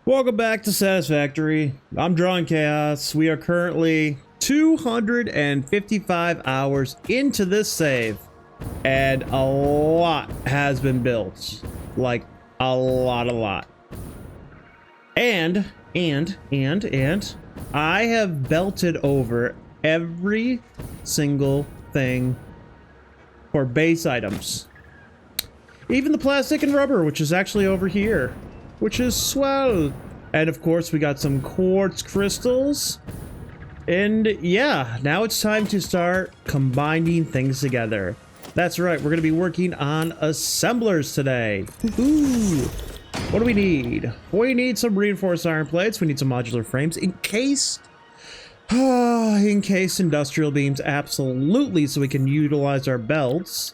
Welcome back to Satisfactory. I'm drawing chaos. We are currently 255 hours into this save, and a lot has been built. Like a lot. And I have belted over every single thing for base items. Even the plastic and rubber, which is actually over here, which is swell. And of course we got some quartz crystals. And yeah, now it's time to start combining things together. That's right, we're gonna be working on assemblers today. Ooh, what do we need? We need some reinforced iron plates. We need some modular frames encased industrial beams, absolutely, so we can utilize our belts.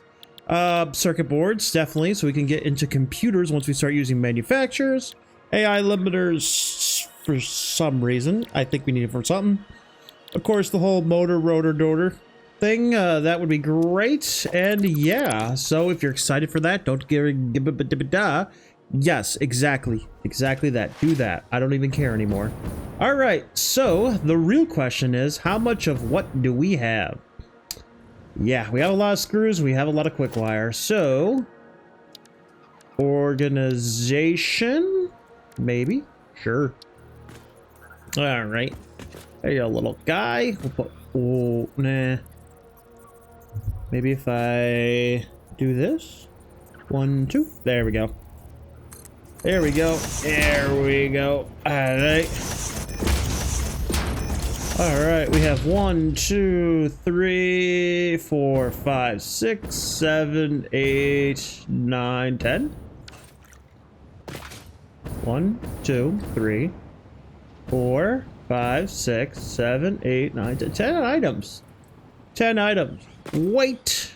Circuit boards, definitely, so we can get into computers once we start using manufacturers. AI limiters, for some reason. I think we need it for something. Of course, the whole motor, rotor thing, that would be great. And yeah, so if you're excited for that, don't give it. Yes, exactly that. Do that. I don't even care anymore. All right, so the real question is, how much of what do we have? Yeah, we have a lot of screws, we have a lot of quick wire. So organization, maybe, sure. All right, hey, a little guy. We'll put, oh, nah. Maybe if I do this, 1, 2, there we go. There we go. All right, we have 1, 2, 3, 4, 5, 6, 7, 8, 9, 10. 1, 2, 3, 4, 5, 6, 7, 8, 9, 10. 10 items. 10 items. Wait.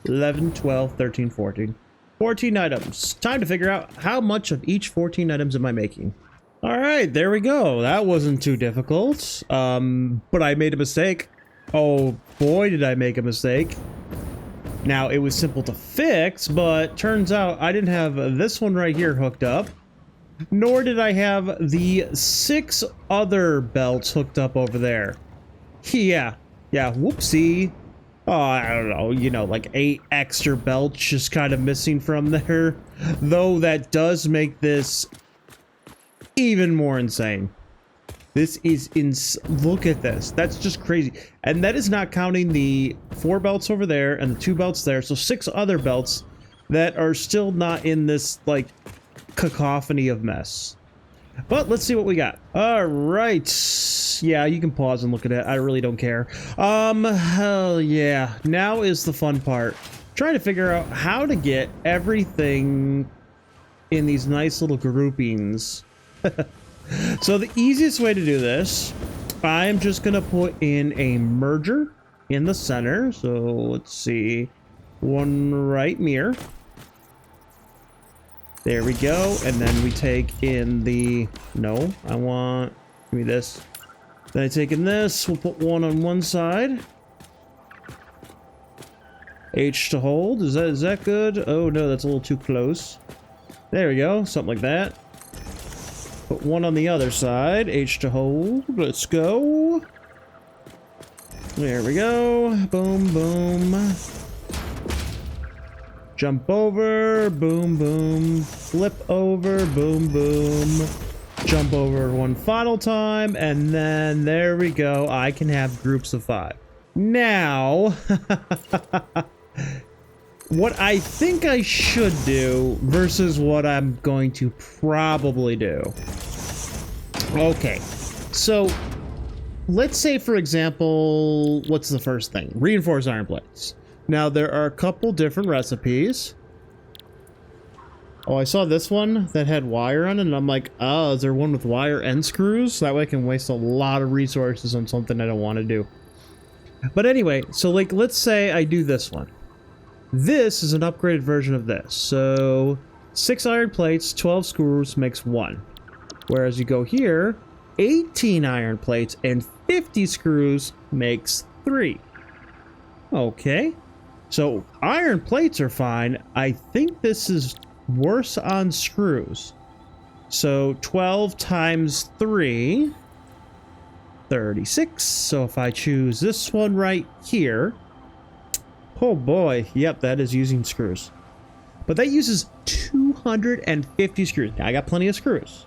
11, 12, 13, 14. 14 items. Time to figure out how much of each 14 items am I making. All right, there we go. That wasn't too difficult. But I made a mistake. Oh boy, did I make a mistake. Now, it was simple to fix, but turns out I didn't have this one right here hooked up, nor did I have the 6 other belts hooked up over there. Yeah, whoopsie. Oh, I don't know, you know, like 8 extra belts just kind of missing from there. Though that does make this even more insane. This is look at this. That's just crazy. And that is not counting the 4 belts over there and the 2 belts there. So 6 other belts that are still not in this, like, cacophony of mess. But let's see what we got. All right. Yeah, you can pause and look at it. I really don't care. Hell yeah. Now is the fun part. Trying to figure out how to get everything in these nice little groupings. So the easiest way to do this, I'm just gonna put in a merger in the center. So let's see, one right mirror. There we go. And then we take in the, no, I want, give me this. Then I take in this, we'll put one on one side. H to hold, is that good? Oh no, that's a little too close. There we go, something like that. Put one on the other side, H to hold, let's go. There we go, boom, boom. Jump over, boom, boom. Flip over, boom, boom. Jump over one final time, and then there we go. I can have groups of 5. Now, what I think I should do versus what I'm going to probably do. Okay, so let's say, for example, what's the first thing? Reinforced iron plates. Now, there are a couple different recipes. Oh, I saw this one that had wire on it, and I'm like, oh, is there one with wire and screws? That way I can waste a lot of resources on something I don't want to do. But anyway, so like, let's say I do this one. This is an upgraded version of this. So 6 iron plates, 12 screws makes 1. Whereas you go here, 18 iron plates and 50 screws makes 3. Okay. So iron plates are fine. I think this is worse on screws. So 12 times 3, 36. So if I choose this one right here, oh boy, yep, that is using screws. But that uses 250 screws. Now I got plenty of screws.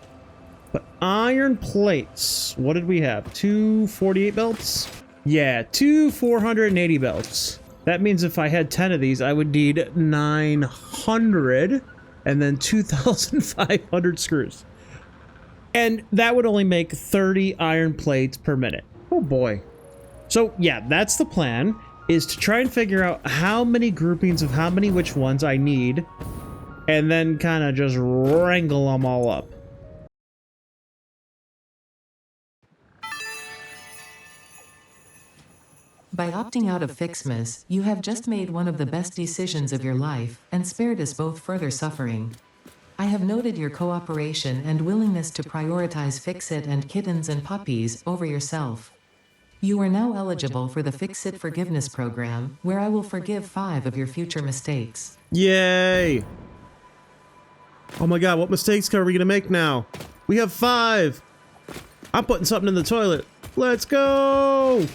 But iron plates, what did we have? 248 belts? Yeah, 480 belts. That means if I had 10 of these, I would need 900 and then 2,500 screws. And that would only make 30 iron plates per minute. Oh boy. So yeah, that's the plan, is to try and figure out how many groupings of how many which ones I need, and then kind of just wrangle them all up. By opting out of Fixmas, you have just made one of the best decisions of your life, and spared us both further suffering. I have noted your cooperation and willingness to prioritize Fix-It and kittens and puppies over yourself. You are now eligible for the Fix-It Forgiveness Program, where I will forgive 5 of your future mistakes. Yay! Oh my god, what mistakes are we gonna make now? We have 5! I'm putting something in the toilet. Let's go!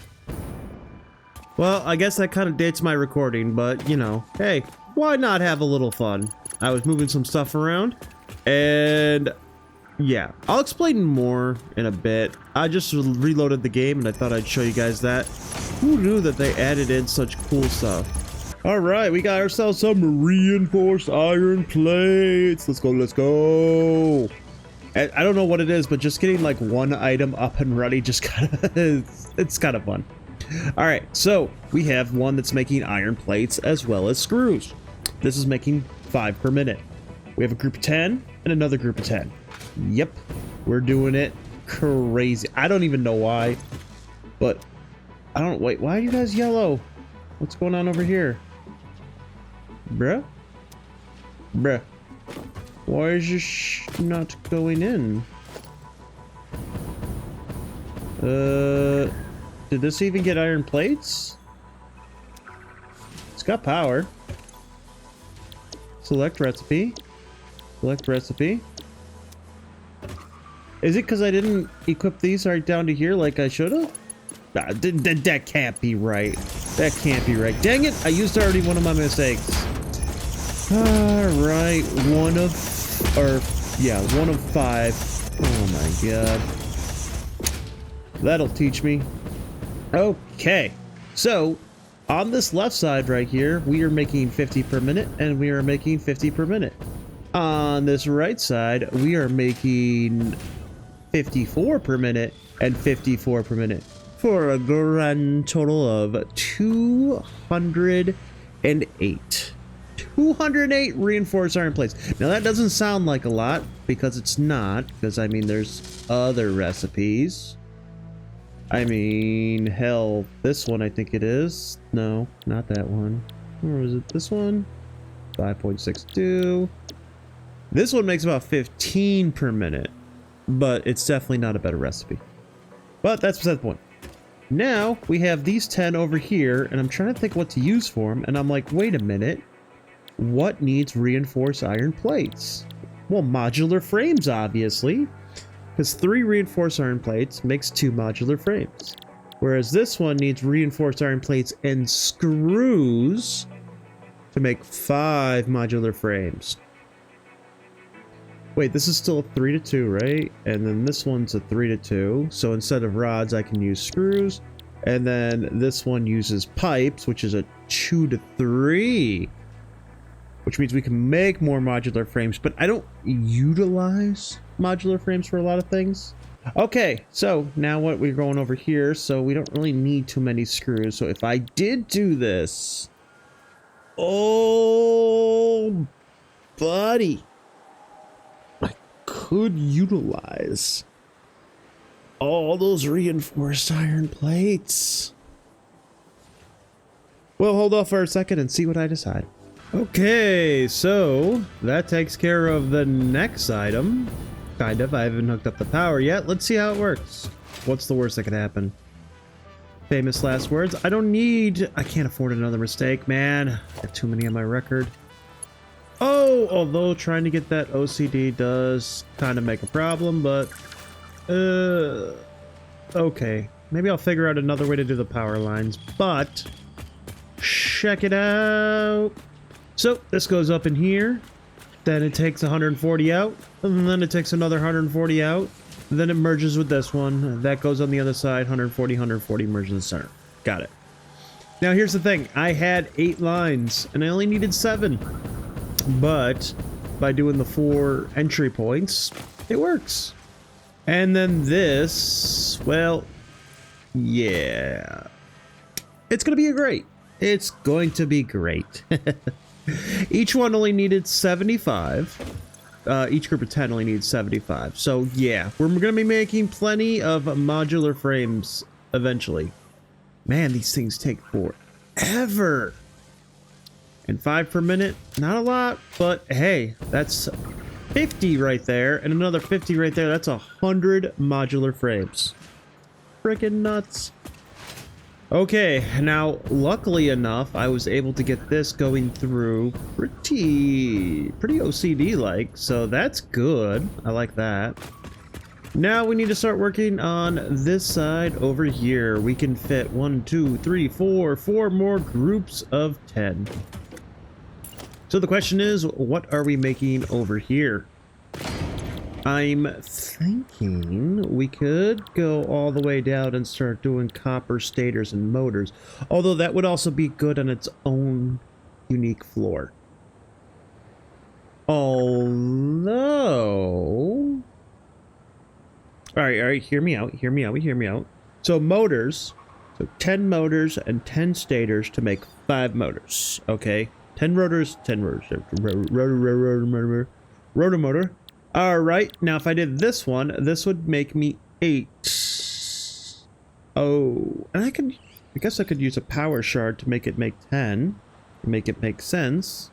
Well, I guess that kind of dates my recording, but, you know, hey, why not have a little fun? I was moving some stuff around, and yeah, I'll explain more in a bit. I just reloaded the game, and I thought I'd show you guys that. Who knew that they added in such cool stuff? All right, we got ourselves some reinforced iron plates. Let's go, let's go. I don't know what it is, but just getting like one item up and running just kind of, it's kind of fun. All right, so we have one that's making iron plates as well as screws. This is making 5 per minute. We have a group of 10 and another group of 10. Yep, we're doing it crazy. I don't even know why, but I don't, wait, why are you guys yellow? What's going on over here? Bruh? Bruh. Why is this not going in? Did this even get iron plates? It's got power. Select recipe. Select recipe. Is it because I didn't equip these right down to here like I should have? Nah, that can't be right. That can't be right. Dang it! I used already one of my mistakes. Alright, one of 5. Oh my god. That'll teach me. Okay, so on this left side right here, we are making 50 per minute, and we are making 50 per minute. On this right side, we are making 54 per minute and 54 per minute, for a grand total of 208. 208 reinforced iron plates. Now that doesn't sound like a lot, because it's not, because I mean there's other recipes. I mean, hell, this one I think it is. No, not that one. Or is it this one? 5.62. This one makes about 15 per minute, but it's definitely not a better recipe. But that's beside the point. Now we have these 10 over here, and I'm trying to think what to use for them, and I'm like, wait a minute. What needs reinforced iron plates? Well, modular frames, obviously. Because 3 reinforced iron plates makes 2 modular frames. Whereas this one needs reinforced iron plates and screws to make 5 modular frames. Wait, this is still a 3-2, right? And then this one's a 3-2. So instead of rods, I can use screws. And then this one uses pipes, which is a 2-3. Which means we can make more modular frames, but I don't utilize modular frames for a lot of things. Okay, so now what we're going over here, so we don't really need too many screws. So if I did do this, oh, buddy, I could utilize all those reinforced iron plates. We'll hold off for a second and see what I decide. Okay, so that takes care of the next item. Kind of. I haven't hooked up the power yet. Let's see how it works. What's the worst that could happen? Famous last words. I can't afford another mistake, man. I got too many on my record. Oh, although trying to get that OCD does kind of make a problem, but okay. Maybe I'll figure out another way to do the power lines, but check it out. So this goes up in here, then it takes 140 out, and then it takes another 140 out, then it merges with this one. That goes on the other side, 140, 140, merge in the center. Got it. Now here's the thing, I had 8 lines, and I only needed 7. But by doing the 4 entry points, it works. And then this, well, yeah. It's going to be great. It's going to be great. Each one only needed 75. Each group of 10 only needs 75. So yeah, we're going to be making plenty of modular frames eventually. Man, these things take forever. And 5 per minute, not a lot, but hey, that's 50 right there, and another 50 right there. That's 100 modular frames. Freaking nuts. Okay, now luckily enough, I was able to get this going through pretty OCD like, so that's good. I like that. Now we need to start working on this side over here. We can fit 1, 2, 3, 4 more groups of 10. So the question is, what are we making over here? I'm thinking we could go all the way down and start doing copper stators and motors. Although that would also be good on its own unique floor. Although... Alright, hear me out. So motors, so 10 motors and 10 stators to make 5 motors, okay? 10 rotors, 10 rotors. Rotor motor. Alright, now if I did this one, this would make me 8. Oh, and I guess I could use a power shard to make it make 10. To make it make sense.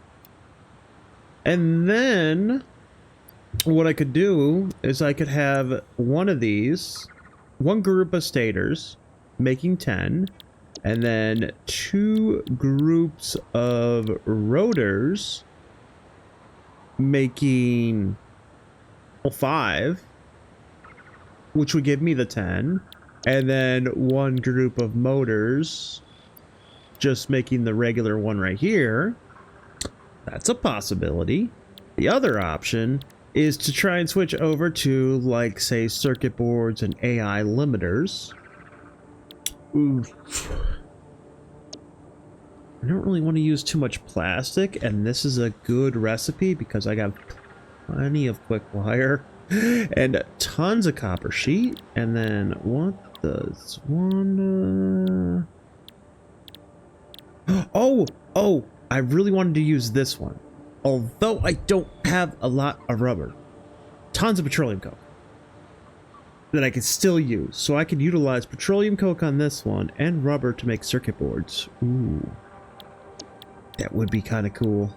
And then what I could do is I could have one of these, one group of stators making 10. And then 2 groups of rotors making 5, which would give me the 10. And then 1 group of motors just making the regular one right here. That's a possibility. The other option is to try and switch over to, like, say, circuit boards and AI limiters. Oof. I don't really want to use too much plastic, and this is a good recipe because I got plenty of quick wire and tons of copper sheet. And then what does one oh, I really wanted to use this one, although I don't have a lot of rubber. Tons of petroleum coke that I could still use, so I could utilize petroleum coke on this one and rubber to make circuit boards. Ooh, that would be kind of cool.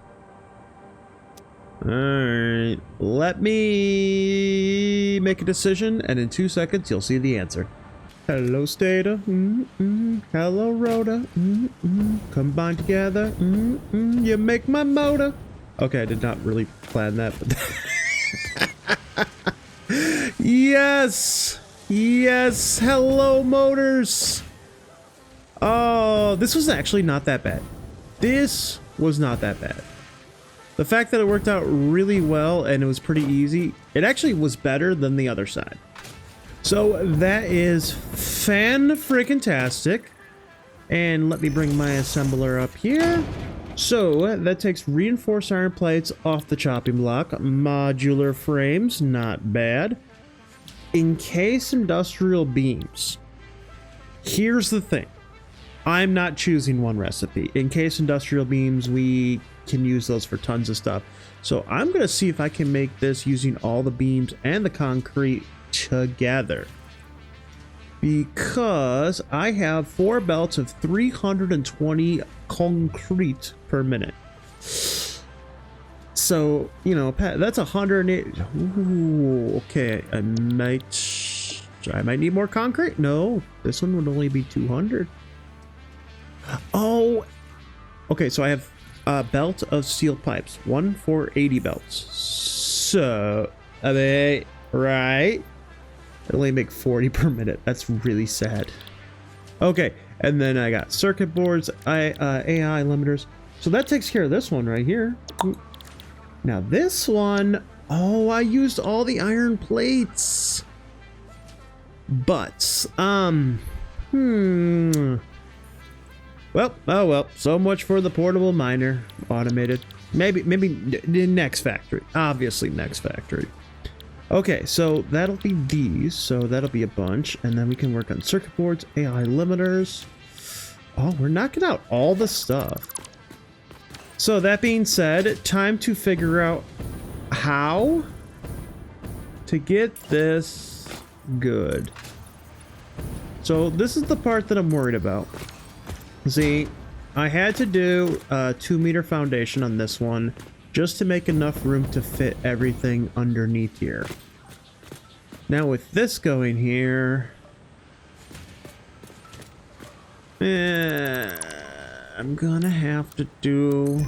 Alright, let me make a decision, and in 2 seconds you'll see the answer. Hello Stator, hello Rhoda, combine together, you make my motor. Okay, I did not really plan that, but yes, hello motors. Oh, this was actually not that bad. This was not that bad. The fact that it worked out really well and it was pretty easy, it actually was better than the other side. So that is fan-freaking-tastic. And let me bring my assembler up here. So that takes reinforced iron plates off the chopping block. Modular frames, not bad. Encased industrial beams. Here's the thing. I'm not choosing one recipe. Encased industrial beams, we can use those for tons of stuff. So I'm going to see if I can make this using all the beams and the concrete together. Because I have 4 belts of 320 concrete per minute. So, you know, that's 108. Ooh, okay, I might need more concrete. No, this one would only be 200. Oh, okay, so I have belt of steel pipes. 1 for 80 belts. So, I mean, right? I only make 40 per minute. That's really sad. Okay, and then I got circuit boards, AI limiters. So that takes care of this one right here. Now this one, oh, I used all the iron plates. But, well, oh well, so much for the portable miner, automated. Maybe next factory, obviously next factory. Okay, so that'll be these, so that'll be a bunch, and then we can work on circuit boards, AI limiters. Oh, we're knocking out all the stuff. So that being said, time to figure out how to get this good. So this is the part that I'm worried about. See, I had to do a 2-meter foundation on this one just to make enough room to fit everything underneath here. Now with this going here, I'm gonna have to do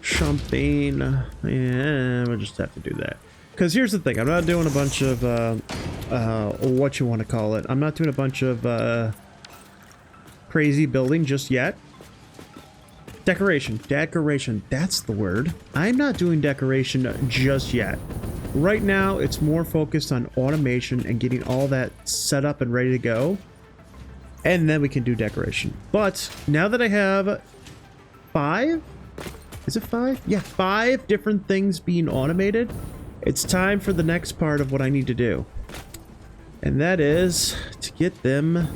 something. Yeah, we'll just have to do that. Because here's the thing, I'm not doing a bunch of, what you want to call it. I'm not doing a bunch of, crazy building just yet. Decoration, that's the word. I'm not doing decoration just yet. Right now, it's more focused on automation and getting all that set up and ready to go. And then we can do decoration. But now that I have 5, is it 5? Yeah, 5 different things being automated. It's time for the next part of what I need to do. And that is to get them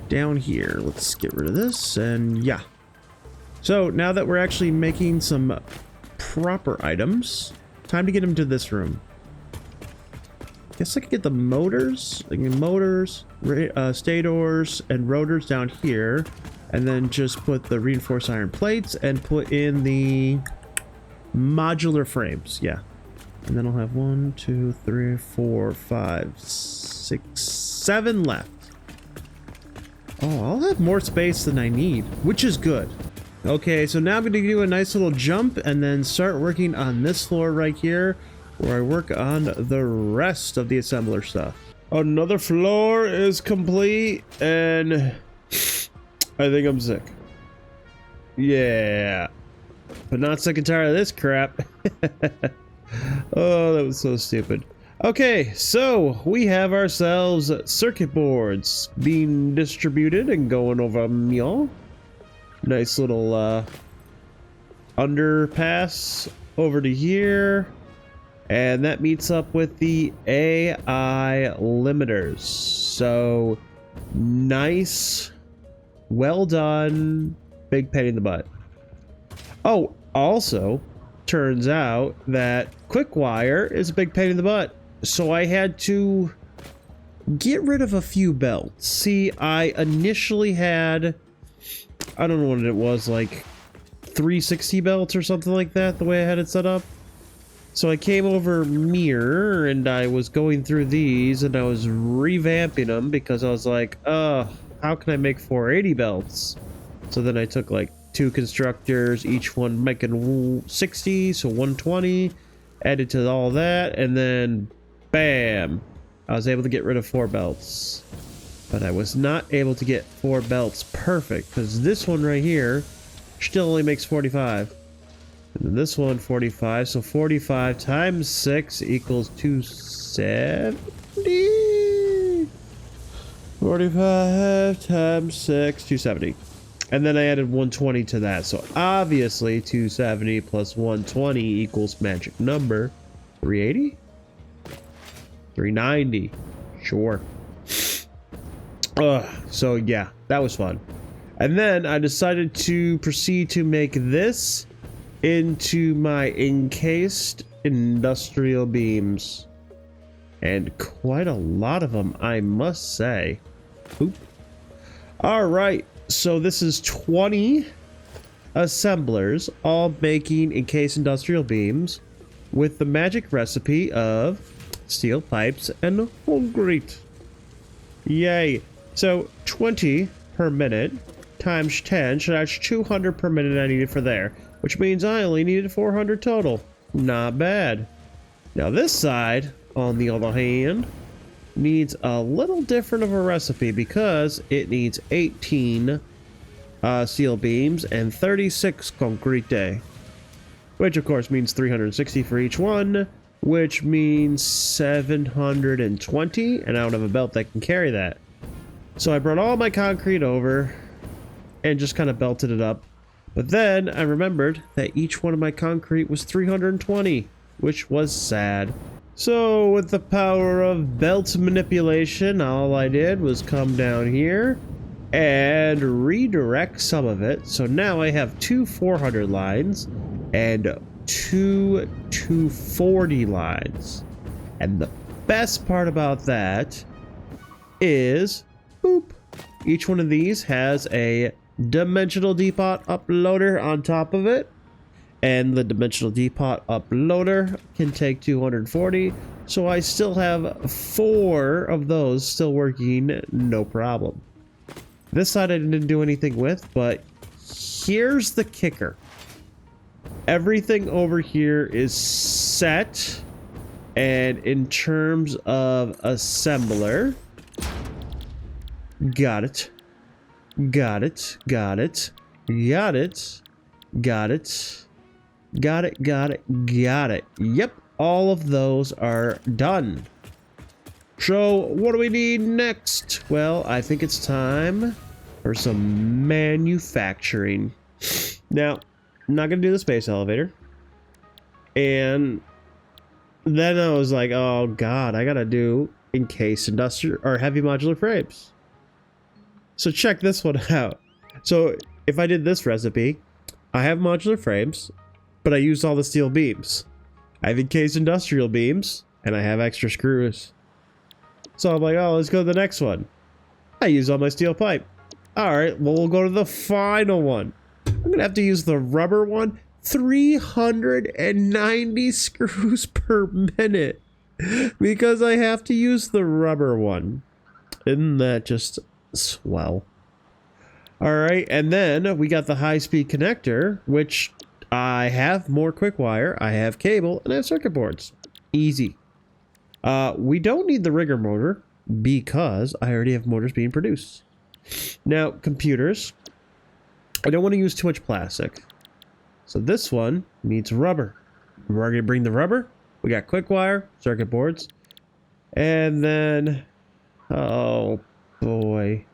down here. Let's get rid of this, and yeah. So now that we're actually making some proper items, time to get them to this room. Guess I could get the motors, stators, and rotors down here, and then just put the reinforced iron plates and put in the modular frames. Yeah. And then I'll have 1, 2, 3, 4, 5, 6, 7 left. Oh, I'll have more space than I need, which is good. Okay, so now I'm going to do a nice little jump and then start working on this floor right here, where I work on the rest of the assembler stuff. Another floor is complete, and I think I'm sick. Yeah. But not sick and tired of this crap. Oh, that was so stupid. Okay, so we have ourselves circuit boards being distributed and going over meal. Nice little underpass over to here. And that meets up with the AI limiters. So nice, well done, big pain in the butt. Oh, also turns out that quick wire is a big pain in the butt. So I had to get rid of a few belts. See, I initially had, I don't know what it was, like 360 belts or something like that, the way I had it set up. So I came over here and I was going through these and I was revamping them because I was like, how can I make 480 belts? So then I took like 2 constructors, each one making 60, so 120, added to all that, and then bam, I was able to get rid of 4 belts. But I was not able to get 4 belts perfect, because this one right here still only makes 45. And then this one, 45, so 45 times 6 equals 270. 45 times 6, 270. And then I added 120 to that, so obviously 270 plus 120 equals magic number 380? 390. Sure. So yeah, that was fun. And then I decided to proceed to make this into my encased industrial beams. And quite a lot of them, I must say. Oop. All right, so this is 20 assemblers, all making encased industrial beams with the magic recipe of steel pipes and concrete. Yay. So 20 per minute times 10, so that's 200 per minute I needed for there, which means I only needed 400 total. Not bad. Now this side, on the other hand, needs a little different of a recipe because it needs 18 steel beams and 36 concrete, which of course means 360 for each one, which means 720, and I don't have a belt that can carry that. So I brought all my concrete over and just kind of belted it up. But then I remembered that each one of my concrete was 320, which was sad. So with the power of belt manipulation, all I did was come down here and redirect some of it. So now I have two 400 lines and two 240 lines. And the best part about that is, boop, each one of these has a dimensional depot uploader on top of it, and the dimensional depot uploader can take 240, so I still have 4 of those still working, no problem. This side I didn't do anything with, but here's the kicker. Everything over here is set, and in terms of assembler, got it. Got it, got it, got it, got it, got it, got it, got it. Yep, all of those are done. So what do we need next? Well, I think it's time for some manufacturing. Now, I'm not gonna do the space elevator. And then I was like, oh god, I gotta do encased industrial or heavy modular frames. So check this one out. So if I did this recipe, I have modular frames, but I used all the steel beams. I have encased industrial beams, and I have extra screws. So I'm like, oh, let's go to the next one. I use all my steel pipe. All right, well, we'll go to the final one. I'm gonna have to use the rubber one. 390 screws per minute because I have to use the rubber one. Isn't that just swell? All right, and then we got the high-speed connector, which I have more quick wire, I have cable, and I have circuit boards. Easy. We don't need the rigger motor because I already have motors being produced. Now, computers, I don't want to use too much plastic, so this one needs rubber. We're gonna bring the rubber. We got quick wire, circuit boards, and then, oh boy.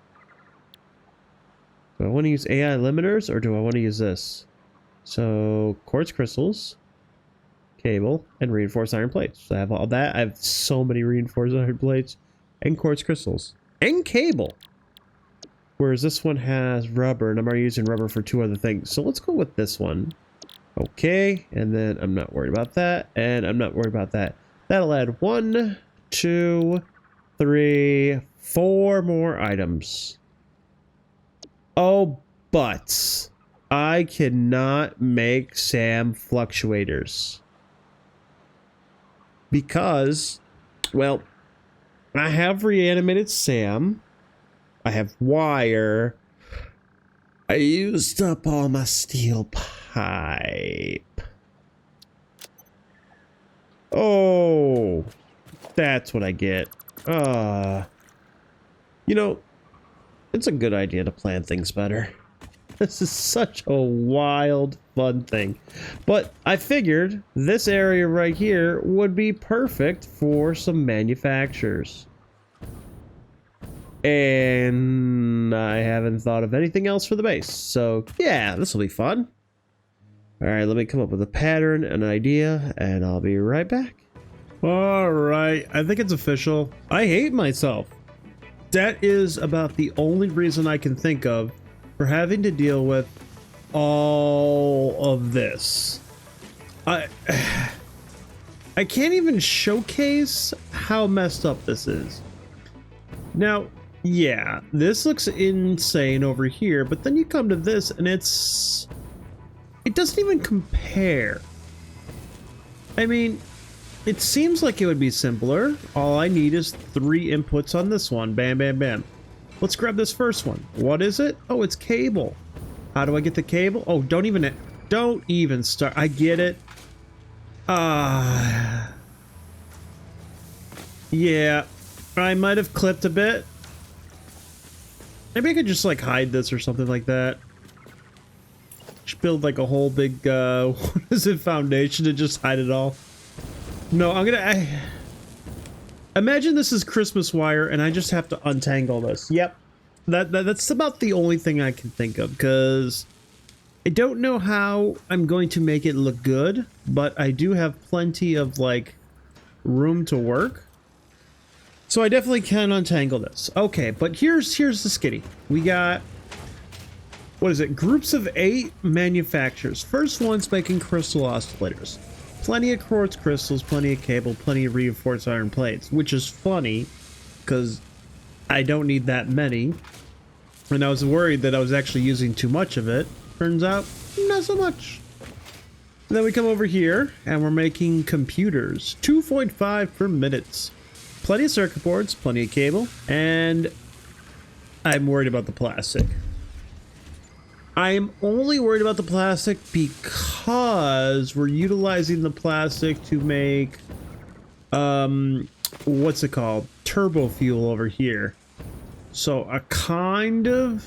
Do I want to use AI limiters or do I want to use this? So, quartz crystals, cable, and reinforced iron plates. So I have all that. I have so many reinforced iron plates and quartz crystals and cable. Whereas this one has rubber, and I'm already using rubber for 2 other things. So let's go with this one. Okay, and then I'm not worried about that, and I'm not worried about that. That'll add 1, 2, 3, 4 more items. Oh, but I cannot make SAM fluctuators. Because, well, I have reanimated SAM. I have wire. I used up all my steel pipe. Oh, that's what I get. You know, it's a good idea to plan things better. This is such a wild, fun thing. But I figured this area right here would be perfect for some manufacturers. And I haven't thought of anything else for the base. So yeah, this will be fun. All right, let me come up with a pattern, an idea, and I'll be right back. All right, I think it's official. I hate myself. That is about the only reason I can think of for having to deal with all of this. I can't even showcase how messed up this is. Now, yeah, this looks insane over here, but then you come to this and it doesn't even compare. I mean, it seems like it would be simpler. All I need is 3 inputs on this one. Bam, bam, bam. Let's grab this first one. What is it? Oh, it's cable. How do I get the cable? Oh, don't even start. I get it. Yeah, I might have clipped a bit. Maybe I could just like hide this or something like that. Just build like a whole big, what is it, foundation to just hide it all. No, imagine this is Christmas wire and I just have to untangle this. Yep. That's about the only thing I can think of, because I don't know how I'm going to make it look good, but I do have plenty of like room to work. So I definitely can untangle this. Okay, but here's the skitty. We got, what is it? Groups of 8 manufacturers. First one's making crystal oscillators. Plenty of quartz crystals, plenty of cable, plenty of reinforced iron plates, which is funny because I don't need that many. And I was worried that I was actually using too much of it. Turns out, not so much. And then we come over here and we're making computers. 2.5 per minute. Plenty of circuit boards, plenty of cable, and I'm worried about the plastic. I'm only worried about the plastic because we're utilizing the plastic to make, what's it called? Turbo fuel over here. So I kind of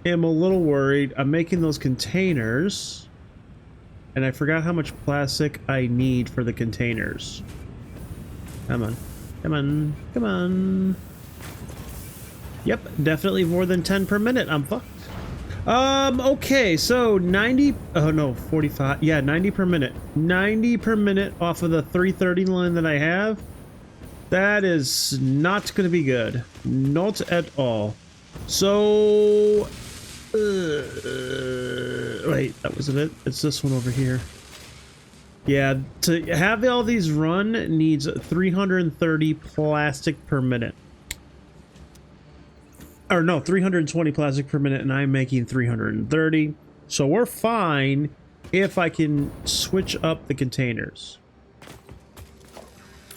am a little worried. I'm making those containers, and I forgot how much plastic I need for the containers. Come on, come on, come on. Yep, definitely more than 10 per minute. I'm fucked. Okay, so 90, oh no, 45, yeah, 90 per minute. 90 per minute off of the 330 line that I have. That is not going to be good. Not at all. So, wait, that wasn't it. It's this one over here. Yeah, to have all these run needs 330 plastic per minute. Or no, 320 plastic per minute, and I'm making 330. So we're fine if I can switch up the containers.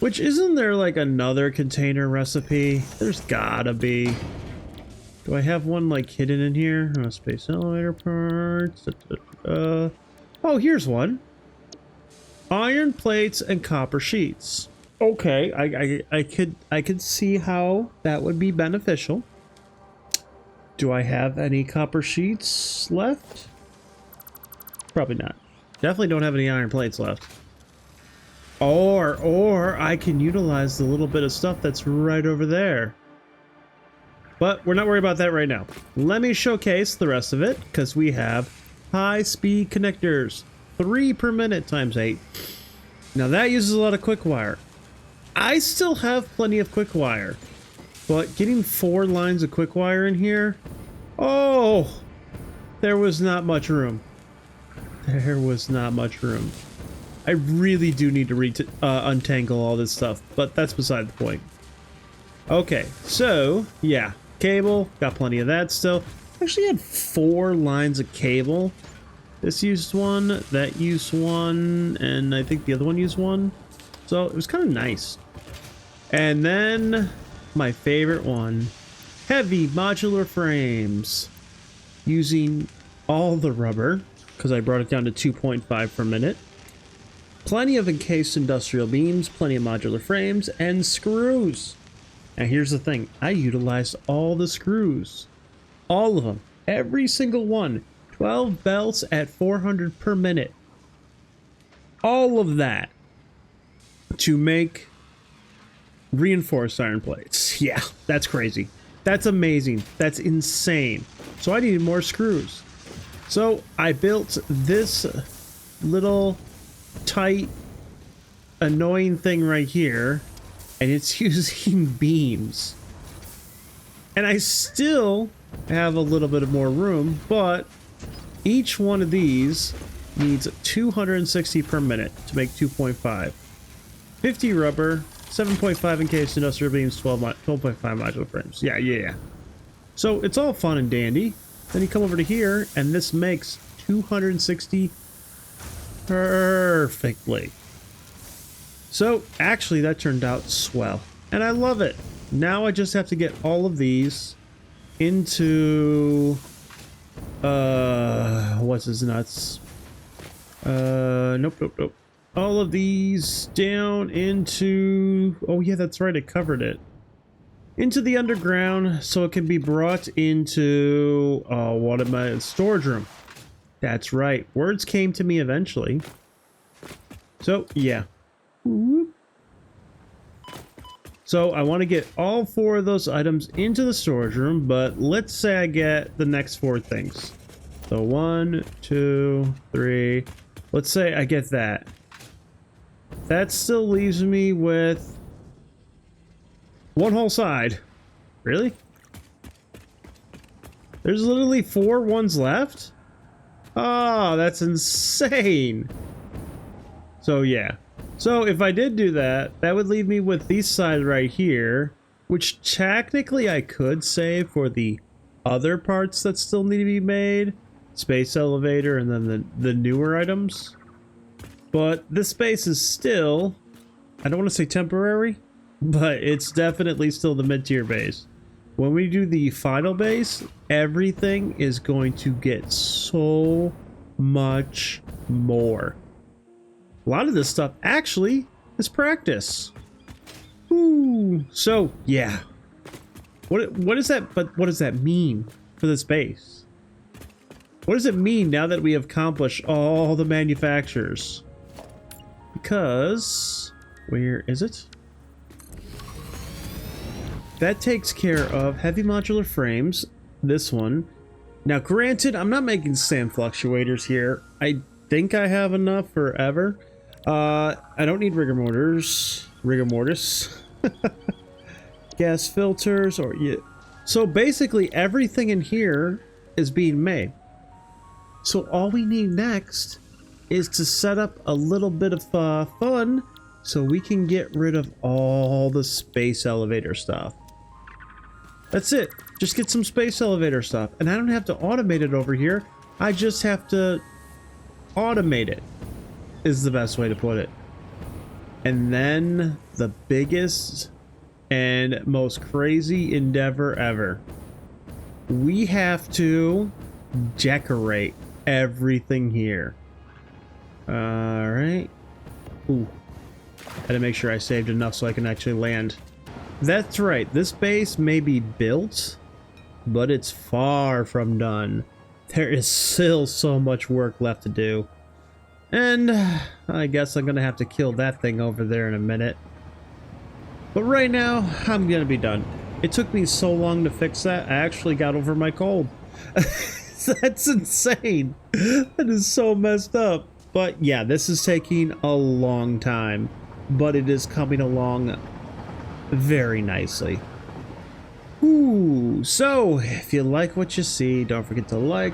Which, isn't there like another container recipe? There's gotta be. Do I have one like hidden in here? Oh, space elevator parts. Oh, here's one. Iron plates and copper sheets. Okay, I could see how that would be beneficial. Do I have any copper sheets left? Probably not. Definitely don't have any iron plates left. Or I can utilize the little bit of stuff that's right over there. But we're not worried about that right now. Let me showcase the rest of it, because we have high-speed connectors. 3 per minute times 8. Now that uses a lot of quick wire. I still have plenty of quick wire, but getting 4 lines of quick wire in here, oh, there was not much room. There was not much room. I really do need to untangle all this stuff, but that's beside the point. Okay, so yeah, cable, got plenty of that still. Actually had 4 lines of cable. This used one, that used one, and I think the other one used one. So it was kind of nice. And then my favorite one, heavy modular frames. Using all the rubber, because I brought it down to 2.5 per minute. Plenty of encased industrial beams, plenty of modular frames, and screws. Now here's the thing, I utilized all the screws. All of them, every single one. 12 belts at 400 per minute. All of that to make reinforced iron plates. Yeah, that's crazy. That's amazing. That's insane. So I needed more screws. So I built this little tight, annoying thing right here, and it's using beams. And I still have a little bit of more room, but each one of these needs 260 per minute to make 2.5. 50 rubber, 7.5 encased industrial beams, 12.5 modular frames. Yeah. So it's all fun and dandy. Then you come over to here, and this makes 260 perfectly. So actually that turned out swell, and I love it. Now I just have to get all of these into what's his nuts? Nope. All of these down into, oh yeah, that's right, it covered it. Into the underground so it can be brought into what am I, storage room. That's right. Words came to me eventually. So, yeah. So I want to get all 4 of those items into the storage room, but let's say I get the next 4 things. So 1, 2, 3. Let's say I get that. That still leaves me with 1 whole side. Really? There's literally 4 ones left? Oh, that's insane. So yeah. So if I did do that, that would leave me with these sides right here, which technically I could save for the other parts that still need to be made. Space elevator and then the newer items. But this space is still, I don't want to say temporary, but it's definitely still the mid-tier base. When we do the final base, everything is going to get so much more. A lot of this stuff actually is practice. Ooh. So yeah. What is that? But what does that mean for this base? What does it mean now that we have accomplished all the manufacturers? Because where is it? That takes care of heavy modular frames. This one. Now, granted, I'm not making sand fluctuators here. I think I have enough forever. I don't need rigor mortars. Gas filters, or yeah. So basically, everything in here is being made. So all we need next is to set up a little bit of fun, so we can get rid of all the space elevator stuff. That's it. Just get some space elevator stuff, and I don't have to automate it over here. I just have to automate it. Is the best way to put it. And then the biggest and most crazy endeavor ever. We have to decorate everything here. Alright. Ooh. Had to make sure I saved enough so I can actually land. That's right. This base may be built, but it's far from done. There is still so much work left to do. And I guess I'm gonna have to kill that thing over there in a minute. But right now, I'm gonna be done. It took me so long to fix that, I actually got over my cold. That's insane. That is so messed up. But yeah, this is taking a long time, but it is coming along very nicely. Ooh, so if you like what you see, don't forget to like,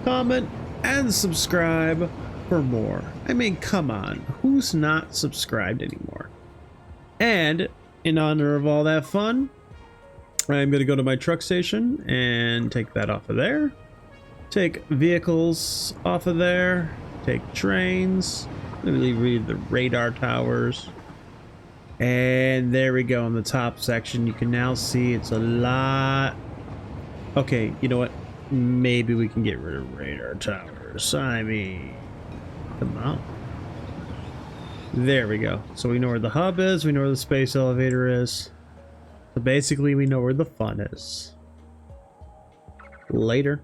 comment, and subscribe for more. I mean, come on, who's not subscribed anymore? And in honor of all that fun, I'm gonna go to my truck station and take that off of there. Take vehicles off of there. Take trains. Let me read the radar towers. And there we go. In the top section, you can now see it's a lot. Okay, you know what? Maybe we can get rid of radar towers. I mean, come on. There we go. So we know where the hub is. We know where the space elevator is. So basically, we know where the fun is. Later.